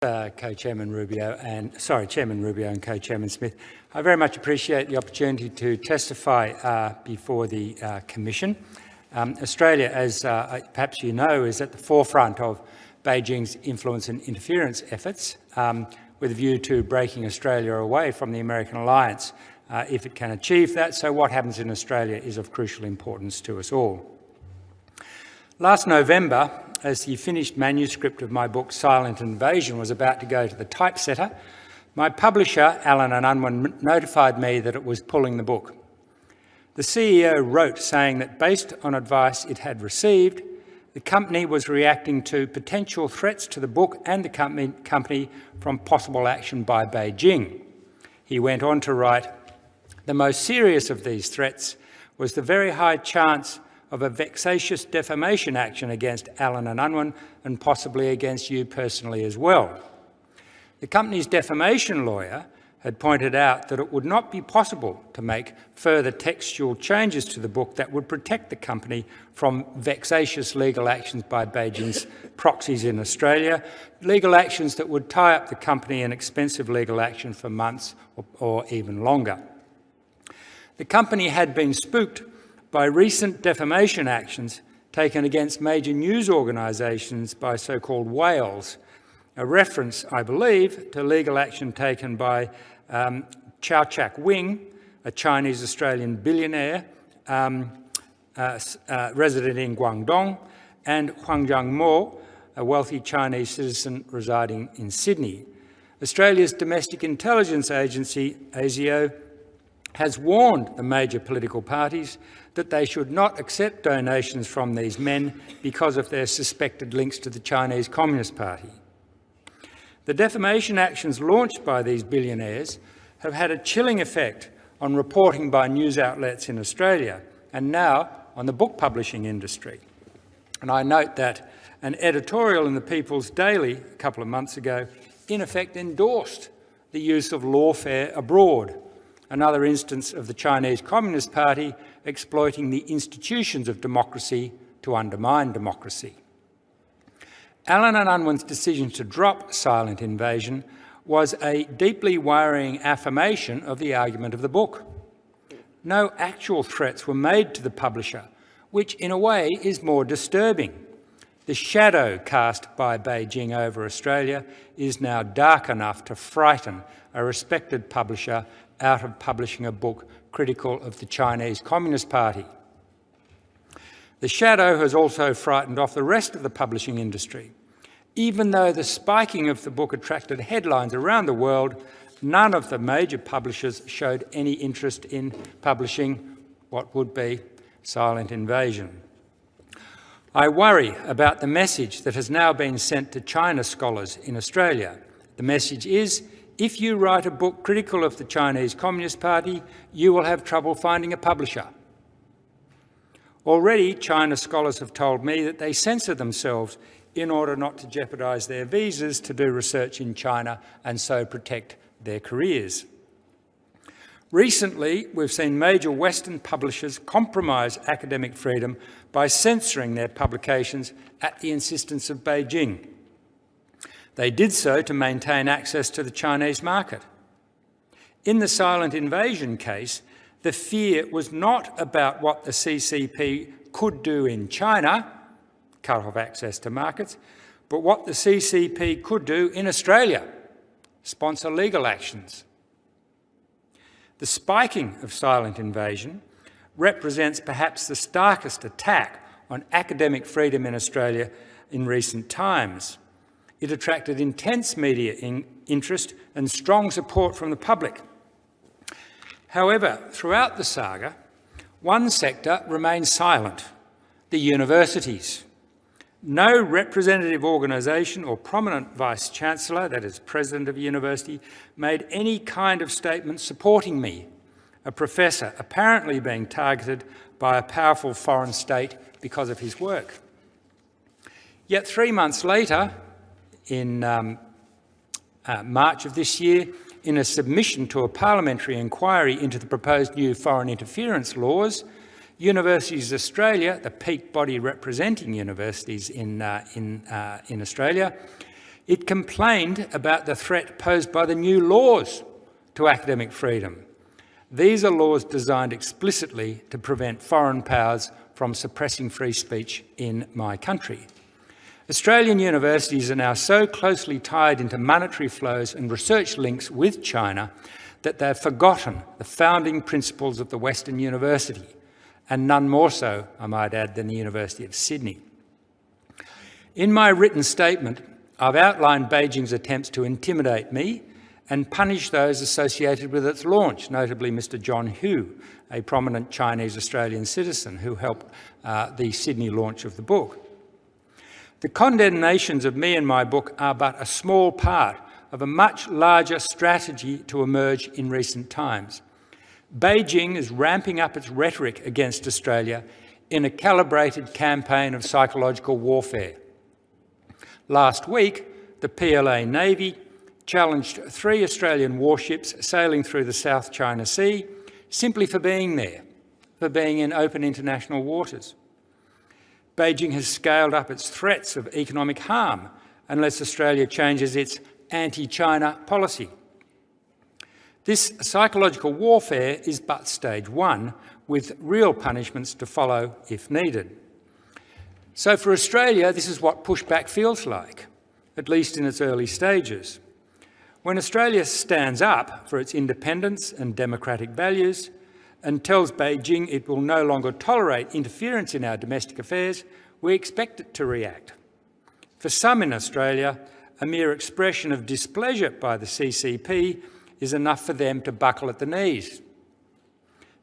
Chairman Rubio and Co-Chairman Smith. I very much appreciate the opportunity to testify before the Commission. Australia, as perhaps you know, is at the forefront of Beijing's influence and interference efforts with a view to breaking Australia away from the American alliance if it can achieve that. So what happens in Australia is of crucial importance to us all. Last November, as the finished manuscript of my book Silent Invasion was about to go to the typesetter, my publisher, Allen & Unwin, notified me that it was pulling the book. The CEO wrote saying that based on advice it had received, the company was reacting to potential threats to the book and the company from possible action by Beijing. He went on to write, "The most serious of these threats was the very high chance of a vexatious defamation action against Allen & Unwin and possibly against you personally as well." The company's defamation lawyer had pointed out that it would not be possible to make further textual changes to the book that would protect the company from vexatious legal actions by Beijing's proxies in Australia, legal actions that would tie up the company in expensive legal action for months or even longer. The company had been spooked by recent defamation actions taken against major news organisations by so-called whales, a reference, I believe, to legal action taken by Chao Chak-wing, a Chinese-Australian billionaire resident in Guangdong, and Huang Jiangmo, a wealthy Chinese citizen residing in Sydney. Australia's domestic intelligence agency, ASIO, has warned the major political parties that they should not accept donations from these men because of their suspected links to the Chinese Communist Party. The defamation actions launched by these billionaires have had a chilling effect on reporting by news outlets in Australia and now on the book publishing industry. And I note that an editorial in the People's Daily a couple of months ago in effect endorsed the use of lawfare abroad, another instance of the Chinese Communist Party exploiting the institutions of democracy to undermine democracy. Allen & Unwin's decision to drop Silent Invasion was a deeply worrying affirmation of the argument of the book. No actual threats were made to the publisher, which in a way is more disturbing. The shadow cast by Beijing over Australia is now dark enough to frighten a respected publisher out of publishing a book critical of the Chinese Communist Party. The shadow has also frightened off the rest of the publishing industry. Even though the spiking of the book attracted headlines around the world, none of the major publishers showed any interest in publishing what would be Silent Invasion. I worry about the message that has now been sent to China scholars in Australia. The message is, if you write a book critical of the Chinese Communist Party, you will have trouble finding a publisher. Already, China scholars have told me that they censor themselves in order not to jeopardise their visas to do research in China and so protect their careers. Recently, we've seen major Western publishers compromise academic freedom by censoring their publications at the insistence of Beijing. They did so to maintain access to the Chinese market. In the Silent Invasion case, the fear was not about what the CCP could do in China, cut off access to markets, but what the CCP could do in Australia, sponsor legal actions. The spiking of Silent Invasion represents perhaps the starkest attack on academic freedom in Australia in recent times. It attracted intense media interest and strong support from the public. However, throughout the saga, one sector remained silent: the universities. No representative organisation or prominent Vice-Chancellor, that is President of a university, made any kind of statement supporting me, a professor apparently being targeted by a powerful foreign state because of his work. Yet 3 months later, in March of this year, in a submission to a parliamentary inquiry into the proposed new foreign interference laws, Universities Australia, the peak body representing universities in Australia, It complained about the threat posed by the new laws to academic freedom. These are laws designed explicitly to prevent foreign powers from suppressing free speech in my country. Australian universities are now so closely tied into monetary flows and research links with China that they've forgotten the founding principles of the Western University, and none more so, I might add, than the University of Sydney. In my written statement, I've outlined Beijing's attempts to intimidate me and punish those associated with its launch, notably Mr. John Hu, a prominent Chinese-Australian citizen who helped the Sydney launch of the book. The condemnations of me and my book are but a small part of a much larger strategy to emerge in recent times. Beijing is ramping up its rhetoric against Australia in a calibrated campaign of psychological warfare. Last week, the PLA Navy challenged 3 Australian warships sailing through the South China Sea simply for being there, for being in open international waters. Beijing has scaled up its threats of economic harm unless Australia changes its anti-China policy. This psychological warfare is but stage 1, with real punishments to follow if needed. So for Australia, this is what pushback feels like, at least in its early stages. When Australia stands up for its independence and democratic values and tells Beijing it will no longer tolerate interference in our domestic affairs, we expect it to react. For some in Australia, a mere expression of displeasure by the CCP is enough for them to buckle at the knees.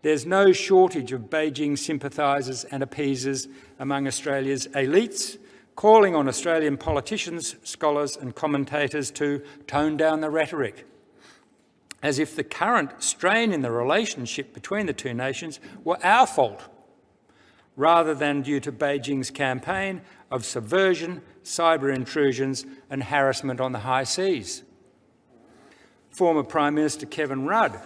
There's no shortage of Beijing sympathisers and appeasers among Australia's elites, calling on Australian politicians, scholars and commentators to tone down the rhetoric, as if the current strain in the relationship between the two nations were our fault, rather than due to Beijing's campaign of subversion, cyber intrusions and harassment on the high seas. Former Prime Minister Kevin Rudd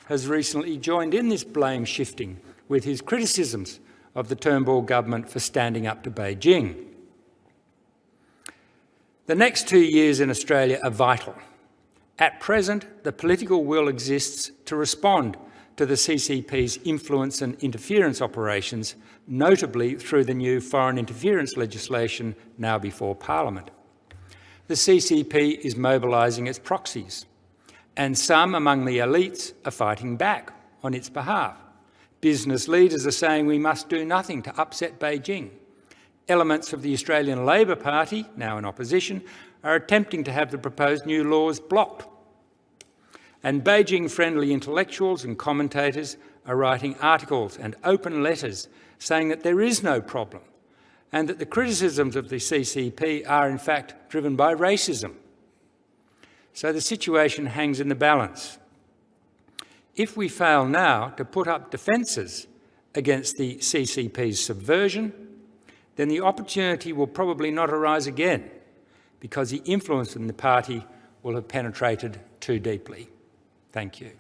has recently joined in this blame shifting with his criticisms of the Turnbull government for standing up to Beijing. The next 2 years in Australia are vital. At present, the political will exists to respond to the CCP's influence and interference operations, notably through the new foreign interference legislation now before Parliament. The CCP is mobilising its proxies, and some among the elites are fighting back on its behalf. Business leaders are saying we must do nothing to upset Beijing. Elements of the Australian Labor Party, now in opposition, are attempting to have the proposed new laws blocked. And Beijing-friendly intellectuals and commentators are writing articles and open letters saying that there is no problem and that the criticisms of the CCP are in fact driven by racism. So the situation hangs in the balance. If we fail now to put up defences against the CCP's subversion, then the opportunity will probably not arise again because the influence in the party will have penetrated too deeply. Thank you.